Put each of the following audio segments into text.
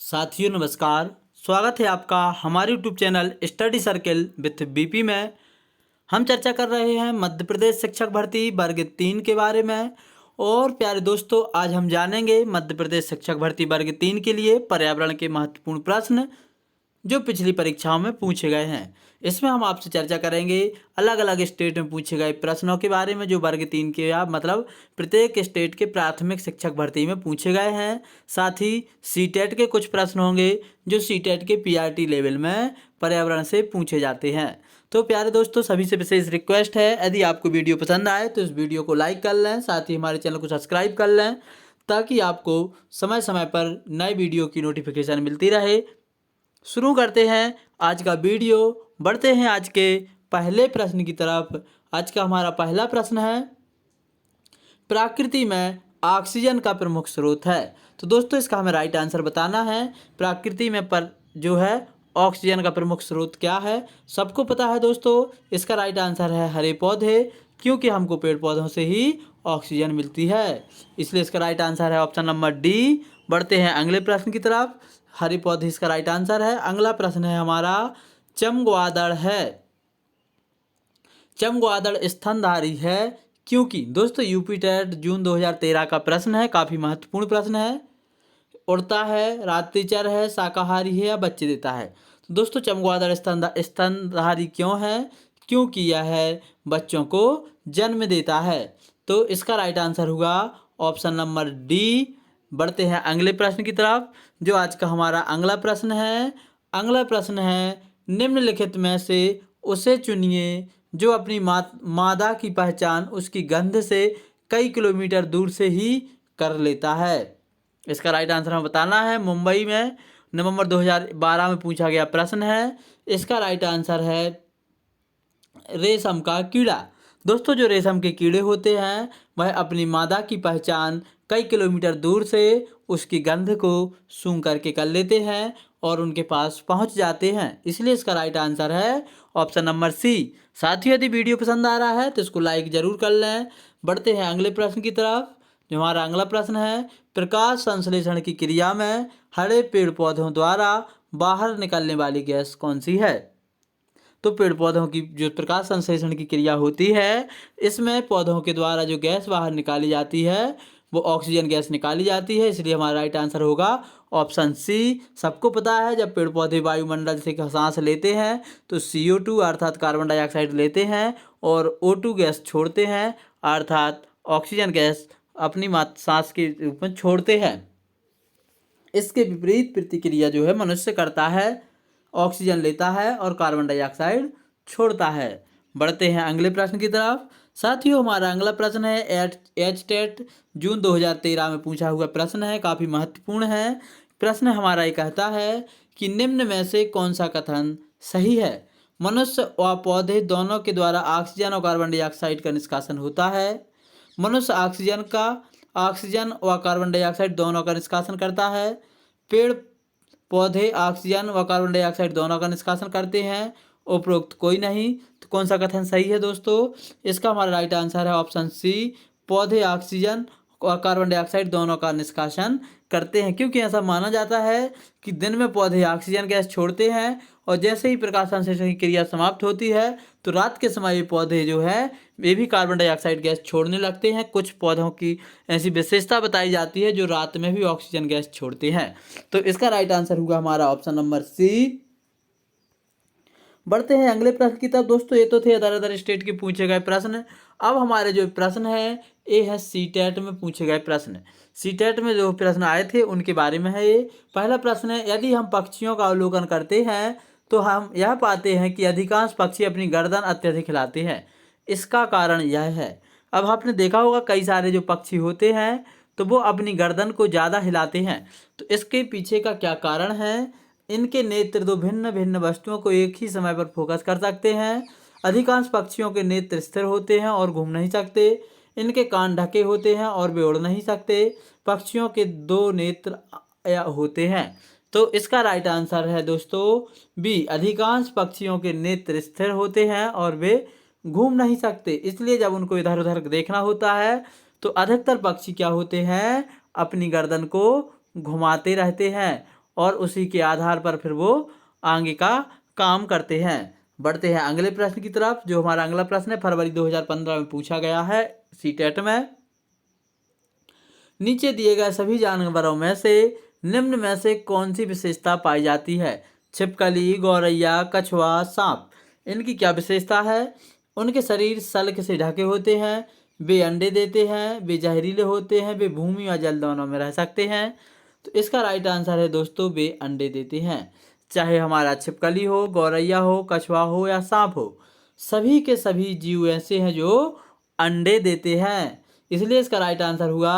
साथियों नमस्कार। स्वागत है आपका हमारे YouTube channel study circle with BP में। हम चर्चा कर रहे हैं मध्य प्रदेश शिक्षक भर्ती वर्ग 3 के बारे में। और प्यारे दोस्तों, आज हम जानेंगे मध्य प्रदेश शिक्षक भर्ती वर्ग 3 के लिए पर्यावरण के महत्वपूर्ण प्रश्न जो पिछली परीक्षाओं में पूछे गए हैं। इसमें हम आपसे चर्चा करेंगे अलग अलग स्टेट में पूछे गए प्रश्नों के बारे में जो वर्ग 3 के या मतलब प्रत्येक स्टेट के प्राथमिक शिक्षक भर्ती में पूछे गए हैं। साथ ही सीटेट के कुछ प्रश्न होंगे जो सीटेट के पीआरटी लेवल में पर्यावरण से पूछे जाते हैं। तो प्यारे दोस्तों, सभी से विशेष रिक्वेस्ट है, यदि आपको वीडियो पसंद आए तो इस वीडियो को लाइक कर लें, साथ ही हमारे चैनल को सब्सक्राइब कर लें ताकि आपको समय समय पर नए वीडियो की नोटिफिकेशन मिलती रहे। शुरू करते हैं आज का वीडियो। बढ़ते हैं आज के पहले प्रश्न की तरफ। आज का हमारा पहला प्रश्न है, प्रकृति में ऑक्सीजन का प्रमुख स्रोत है। तो दोस्तों, इसका हमें राइट आंसर बताना है। प्रकृति में जो है ऑक्सीजन का प्रमुख स्रोत क्या है? सबको पता है दोस्तों, इसका राइट आंसर है हरे पौधे, क्योंकि हमको पेड़ पौधों से ही ऑक्सीजन मिलती है, इसलिए इसका राइट आंसर है ऑप्शन नंबर डी। बढ़ते हैं अगले प्रश्न की तरफ। हरे पौधे इसका राइट आंसर है। अगला प्रश्न है हमारा, चमगादड़ है। चमगादड़ स्तनधारी है क्योंकि दोस्तों यूपी टेट जून 2013 का प्रश्न है, काफ़ी महत्वपूर्ण प्रश्न है। उड़ता है, रात्रिचर है, शाकाहारी है या बच्चे देता है? तो दोस्तों, चमगादड़ स्तनधारी क्यों है? क्योंकि यह बच्चों को जन्म देता है। तो इसका राइट आंसर होगा ऑप्शन नंबर डी। बढ़ते हैं अगले प्रश्न की तरफ, जो आज का हमारा अगला प्रश्न है। अगला प्रश्न है, निम्नलिखित में से उसे चुनिए जो अपनी मादा की पहचान उसकी गंध से कई किलोमीटर दूर से ही कर लेता है। इसका राइट आंसर हमें बताना है। मुंबई में नवंबर 2012 में पूछा गया प्रश्न है। इसका राइट आंसर है रेशम का कीड़ा। दोस्तों, जो रेशम के कीड़े होते हैं वह अपनी मादा की पहचान कई किलोमीटर दूर से उसकी गंध को सूंघ करके कर लेते हैं और उनके पास पहुंच जाते हैं, इसलिए इसका राइट आंसर है ऑप्शन नंबर सी। साथियों, यदि वीडियो पसंद आ रहा है तो इसको लाइक जरूर कर लें। बढ़ते हैं अगले प्रश्न की तरफ। जो हमारा अगला प्रश्न है, प्रकाश संश्लेषण की क्रिया में हरे पेड़ पौधों द्वारा बाहर निकलने वाली गैस कौन सी है? तो पेड़ पौधों की जो प्रकाश संश्लेषण की क्रिया होती है, इसमें पौधों के द्वारा जो गैस बाहर निकाली जाती है वो ऑक्सीजन गैस निकाली जाती है, इसलिए हमारा राइट आंसर होगा ऑप्शन सी। सबको पता है, जब पेड़ पौधे वायुमंडल से सांस लेते हैं तो CO2 अर्थात कार्बन डाइऑक्साइड लेते हैं और O2 गैस छोड़ते हैं अर्थात ऑक्सीजन गैस अपनी सांस के रूप में छोड़ते हैं। इसके विपरीत प्रतिक्रिया जो है मनुष्य करता है, ऑक्सीजन लेता है और कार्बन डाइऑक्साइड छोड़ता है। बढ़ते हैं अगले प्रश्न की तरफ। साथियों, हमारा अगला प्रश्न है एच टेट जून 2013 में पूछा हुआ प्रश्न है, काफ़ी महत्वपूर्ण है। प्रश्न हमारा ये कहता है कि निम्न में से कौन सा कथन सही है? मनुष्य व पौधे दोनों के द्वारा ऑक्सीजन और कार्बन डाइऑक्साइड का निष्कासन होता है। मनुष्य ऑक्सीजन व कार्बन डाइऑक्साइड दोनों का निष्कासन करता है। पेड़ पौधे ऑक्सीजन व कार्बन डाइऑक्साइड दोनों का निष्कासन करते हैं, उपरोक्त कोई नहीं। तो कौन सा कथन सही है दोस्तों? इसका हमारा राइट आंसर है ऑप्शन सी। पौधे ऑक्सीजन और कार्बन डाइऑक्साइड दोनों का निष्कासन करते हैं, क्योंकि ऐसा माना जाता है कि दिन में पौधे ऑक्सीजन गैस छोड़ते हैं और जैसे ही प्रकाश संश्लेषण की क्रिया समाप्त होती है तो रात के समय ये पौधे जो है वे भी कार्बन डाइऑक्साइड गैस छोड़ने लगते हैं। कुछ पौधों की ऐसी विशेषता बताई जाती है जो रात में भी ऑक्सीजन गैस छोड़ते हैं। तो इसका राइट आंसर होगा हमारा ऑप्शन नंबर सी। बढ़ते हैं अगले प्रश्न की तरफ। दोस्तों, ये तो थे अदर अदर स्टेट के पूछे गए प्रश्न। अब हमारे जो प्रश्न है ये है सीटेट में पूछे गए प्रश्न। सीटेट में जो प्रश्न आए थे उनके बारे में है ये। पहला प्रश्न है, यदि हम पक्षियों का अवलोकन करते हैं तो हम यह पाते हैं कि अधिकांश पक्षी अपनी गर्दन अत्यधिक हिलाते हैं। इसका कारण यह है, अब आपने देखा होगा कई सारे जो पक्षी होते हैं तो वो अपनी गर्दन को ज़्यादा हिलाते हैं। तो इसके पीछे का क्या कारण है? इनके नेत्र दो भिन्न भिन्न वस्तुओं को एक ही समय पर फोकस कर सकते हैं। अधिकांश पक्षियों के नेत्र स्थिर होते हैं और घूम नहीं सकते। इनके कान ढके होते हैं और वे उड़ नहीं सकते। पक्षियों के दो नेत्र होते हैं। तो इसका राइट आंसर है दोस्तों बी, अधिकांश पक्षियों के नेत्र स्थिर होते हैं और वे घूम नहीं सकते, इसलिए जब उनको इधर उधर देखना होता है तो अधिकतर पक्षी क्या होते हैं, अपनी गर्दन को घुमाते रहते हैं और उसी के आधार पर फिर वो आगे का काम करते हैं। बढ़ते हैं अगले प्रश्न की तरफ। जो हमारा अगला प्रश्न है फरवरी 2015 में पूछा गया है सीटेट में। नीचे दिए गए सभी जानवरों में से निम्न में से कौन सी विशेषता पाई जाती है? छिपकली, गौरैया, कछुआ, सांप। इनकी क्या विशेषता है? उनके शरीर सल्क से ढके होते हैं, वे अंडे देते हैं, वे जहरीले होते हैं, वे भूमि और जल दोनों में रह सकते हैं। तो इसका राइट आंसर है दोस्तों, वे अंडे देते हैं। चाहे हमारा छिपकली हो, गौरैया हो, कछुआ हो या सांप हो, सभी के सभी जीव ऐसे हैं जो अंडे देते हैं। इसलिए इसका राइट आंसर हुआ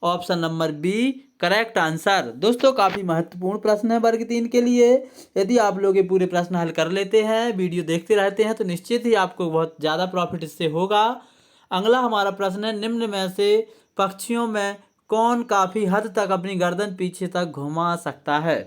option number B, correct answer. दोस्तों काफ़ी महत्वपूर्ण प्रश्न है वर्ग 3 के लिए। यदि आप लोग ये पूरे प्रश्न हल कर लेते हैं, वीडियो देखते रहते हैं, तो निश्चित ही आपको बहुत ज़्यादा प्रॉफिट इससे होगा। अगला हमारा प्रश्न है, निम्न में से पक्षियों में कौन काफ़ी हद तक अपनी गर्दन पीछे तक घुमा सकता है?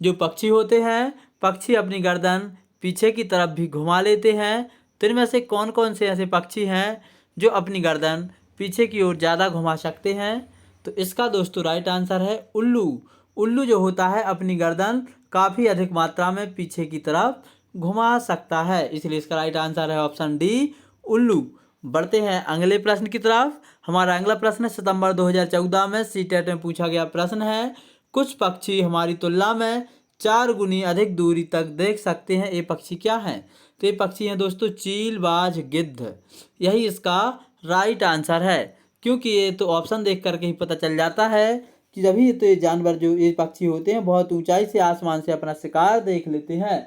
जो पक्षी होते हैं, पक्षी अपनी गर्दन पीछे की तरफ भी घुमा लेते हैं। तो इनमें से कौन कौन से ऐसे पक्षी हैं जो अपनी गर्दन पीछे की ओर ज़्यादा घुमा सकते हैं? तो इसका दोस्तों राइट आंसर है उल्लू। उल्लू जो होता है अपनी गर्दन काफ़ी अधिक मात्रा में पीछे की तरफ घुमा सकता है, इसलिए इसका राइट आंसर है ऑप्शन डी, उल्लू। बढ़ते हैं अगले प्रश्न की तरफ। हमारा अगला प्रश्न है सितंबर 2014 में सीटेट में पूछा गया प्रश्न है, कुछ पक्षी हमारी तुलना में 4 गुनी अधिक दूरी तक देख सकते हैं, ये पक्षी क्या हैं? तो ये पक्षी हैं दोस्तों चील, बाज, गिद्ध। यही इसका राइट आंसर है, क्योंकि ये तो ऑप्शन देख करके ही पता चल जाता है कि जभी तो ये जानवर जो ये पक्षी होते हैं बहुत ऊंचाई से आसमान से अपना शिकार देख लेते हैं।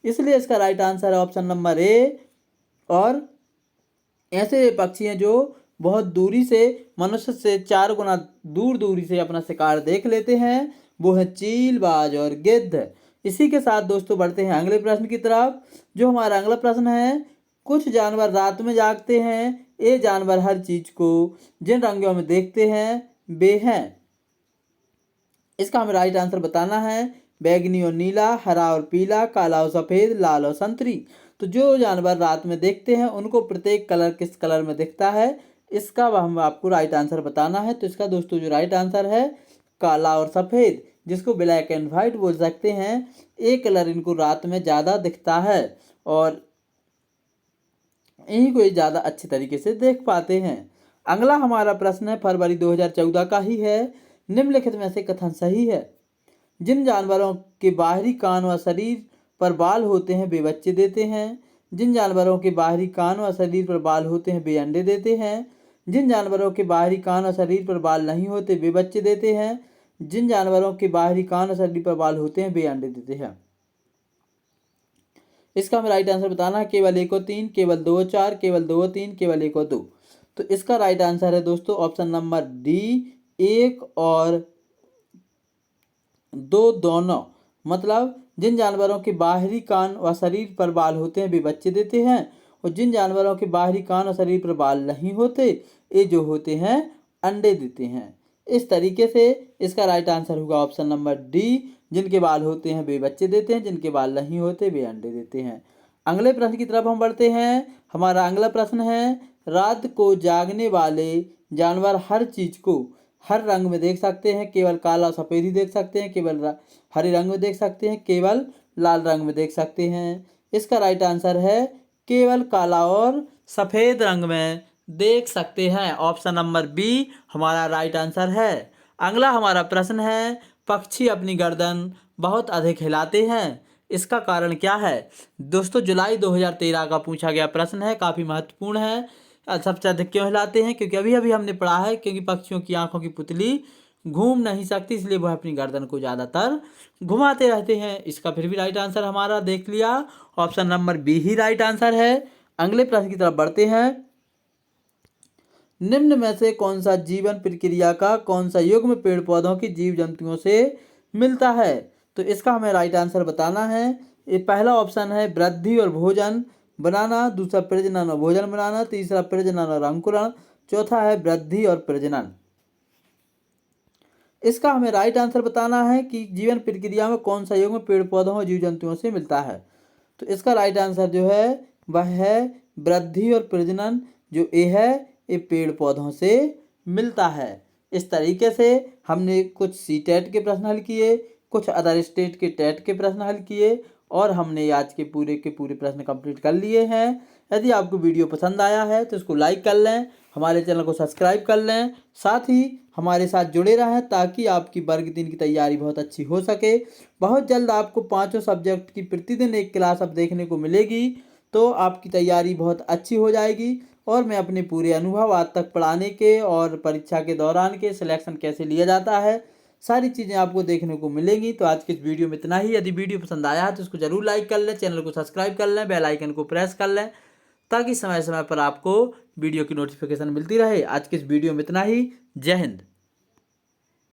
इसलिए इसका राइट आंसर है ऑप्शन नंबर ए। और ऐसे पक्षी हैं जो बहुत दूरी से, मनुष्य से 4 गुना दूरी से अपना शिकार देख लेते हैं, वो है चील, बाज और गिद्ध। इसी के साथ दोस्तों बढ़ते हैं अगले प्रश्न की तरफ। जो हमारा अगला प्रश्न है, कुछ जानवर रात में जागते हैं, ये जानवर हर चीज को जिन रंगों में देखते हैं वे हैं। इसका हमें राइट आंसर बताना है, बैगनी और नीला, हरा और पीला, काला और सफ़ेद, लाल और संतरी। तो जो जानवर रात में देखते हैं उनको प्रत्येक कलर किस कलर में दिखता है, इसका वह हम आपको राइट आंसर बताना है। तो इसका दोस्तों जो राइट आंसर है काला और सफ़ेद, जिसको ब्लैक एंड वाइट बोल सकते हैं। एक कलर इनको रात में ज़्यादा दिखता है और इन्हीं को ये ज़्यादा अच्छे तरीके से देख पाते हैं। अगला हमारा प्रश्न है फरवरी 2014 का ही है, निम्नलिखित में से कथन सही है? जिन जानवरों के बाहरी कान व शरीर पर बाल होते हैं वे बच्चे देते हैं। जिन जानवरों के बाहरी कान व शरीर पर बाल होते हैं वे अंडे देते हैं। जिन जानवरों के बाहरी कान और शरीर पर बाल नहीं होते वे बच्चे देते हैं। जिन जानवरों के बाहरी कान और शरीर पर बाल होते हैं वे अंडे देते हैं। इसका हमें राइट आंसर बताना है, केवल 1 और 3, केवल 2 और 4, केवल 2 और 3, केवल 1 और 2। तो इसका राइट आंसर है दोस्तों ऑप्शन नंबर डी, 1 और 2 दोनों। मतलब जिन जानवरों के बाहरी कान व शरीर पर बाल होते हैं वे बच्चे देते हैं, और जिन जानवरों के बाहरी कान और शरीर पर बाल नहीं होते ये जो होते हैं अंडे देते हैं। इस तरीके से इसका राइट आंसर होगा ऑप्शन नंबर डी, जिनके बाल होते हैं वे बच्चे देते हैं, जिनके बाल नहीं होते वे अंडे देते हैं। अगले प्रश्न की तरफ हम बढ़ते हैं। हमारा अगला प्रश्न है, रात को जागने वाले जानवर हर चीज को हर रंग में देख सकते हैं, केवल काला सफ़ेद ही देख सकते हैं, केवल हरे रंग में देख सकते हैं, केवल लाल रंग में देख सकते हैं। इसका राइट आंसर है केवल काला और सफ़ेद रंग में देख सकते हैं। ऑप्शन नंबर बी हमारा राइट आंसर है। अगला हमारा प्रश्न है, पक्षी अपनी गर्दन बहुत अधिक हिलाते हैं, इसका कारण क्या है? दोस्तों जुलाई 2013 का पूछा गया प्रश्न है, काफ़ी महत्वपूर्ण है। सबसे अधिक क्यों हिलाते हैं? क्योंकि अभी अभी हमने पढ़ा है, क्योंकि पक्षियों की आंखों की पुतली घूम नहीं सकती, इसलिए वह अपनी गर्दन को ज़्यादातर घुमाते रहते हैं। इसका फिर भी राइट आंसर हमारा देख लिया, ऑप्शन नंबर बी ही राइट आंसर है। अगले प्रश्न की तरफ बढ़ते हैं। निम्न में से कौन सा जीवन प्रक्रिया का कौन सा युग्म पेड़ पौधों की जीव जंतुओं से मिलता है? तो इसका हमें राइट आंसर बताना है। ये पहला ऑप्शन है वृद्धि और भोजन बनाना, दूसरा प्रजनन और भोजन बनाना, तीसरा प्रजनन और अंकुरण, चौथा है वृद्धि और प्रजनन। इसका हमें राइट आंसर बताना है कि जीवन प्रक्रिया में कौन सा युग्म पेड़ पौधों और जीव जंतुओं से मिलता है। तो इसका राइट आंसर जो है वह है वृद्धि और प्रजनन, जो ए है ये पेड़ पौधों से मिलता है। इस तरीके से हमने कुछ सीटेट के प्रश्न हल किए, कुछ अदर स्टेट के टेट के प्रश्न हल किए और हमने आज के पूरे प्रश्न कंप्लीट कर लिए हैं। यदि आपको वीडियो पसंद आया है तो इसको लाइक कर लें, हमारे चैनल को सब्सक्राइब कर लें, साथ ही हमारे साथ जुड़े रहें ताकि आपकी वर्ग 3 की तैयारी बहुत अच्छी हो सके। बहुत जल्द आपको 5 सब्जेक्ट की प्रतिदिन एक क्लास अब देखने को मिलेगी, तो आपकी तैयारी बहुत अच्छी हो जाएगी। और मैं अपने पूरे अनुभव आज तक पढ़ाने के और परीक्षा के दौरान के सिलेक्शन कैसे लिया जाता है, सारी चीज़ें आपको देखने को मिलेंगी। तो आज के इस वीडियो में इतना ही। यदि वीडियो पसंद आया है तो इसको जरूर लाइक कर लें, चैनल को सब्सक्राइब कर लें, बेल आइकन को प्रेस कर लें ताकि समय समय पर आपको वीडियो की नोटिफिकेशन मिलती रहे। आज के इस वीडियो में इतना ही। जय हिंद।